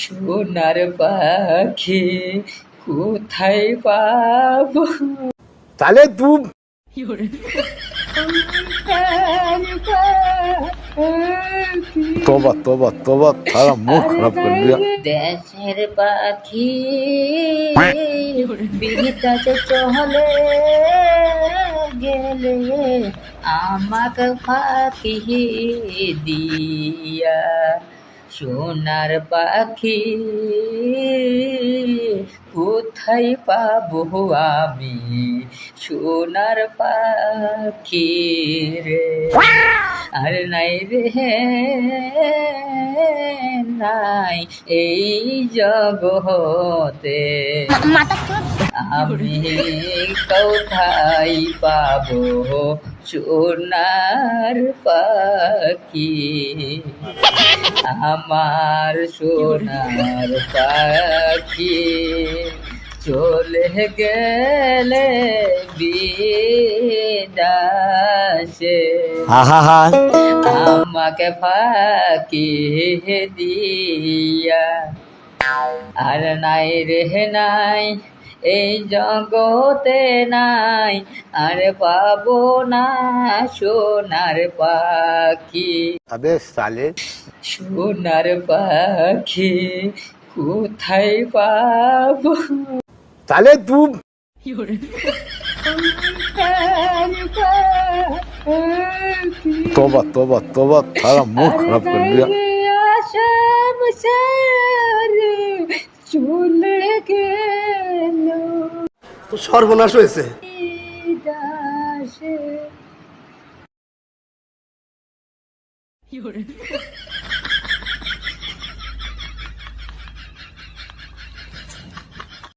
সোনার পাখি কোথায় পাবো? साले तू तौबा तौबा तौबा थारा मुंह खराब कर दिया। দেশের পাখি বিদেশে চলে গেলে আমাকে ফাঁকি দিয়া। সোনার পাখি কোথায় পাবো আমি? সোনার পাখি রে, আর নাই রে নাই এই জগতে, আমি কোথায় পাবো সোনার পাখি? আমার সোনার পাখি চলে গেলে বিদেশে আমাকে ফাঁকি দিয়া। আর নাই রে নাই এই জগতে নাই, আর পাবো না সোনার পাখি। अबे साले সোনার পাখি কোথায় পাবো? साले तू तौबा तौबा तौबा थारा मुंह खराब कर दिया। আশার সারে চলে গেল। তো সর্বনাশ হয়েছে।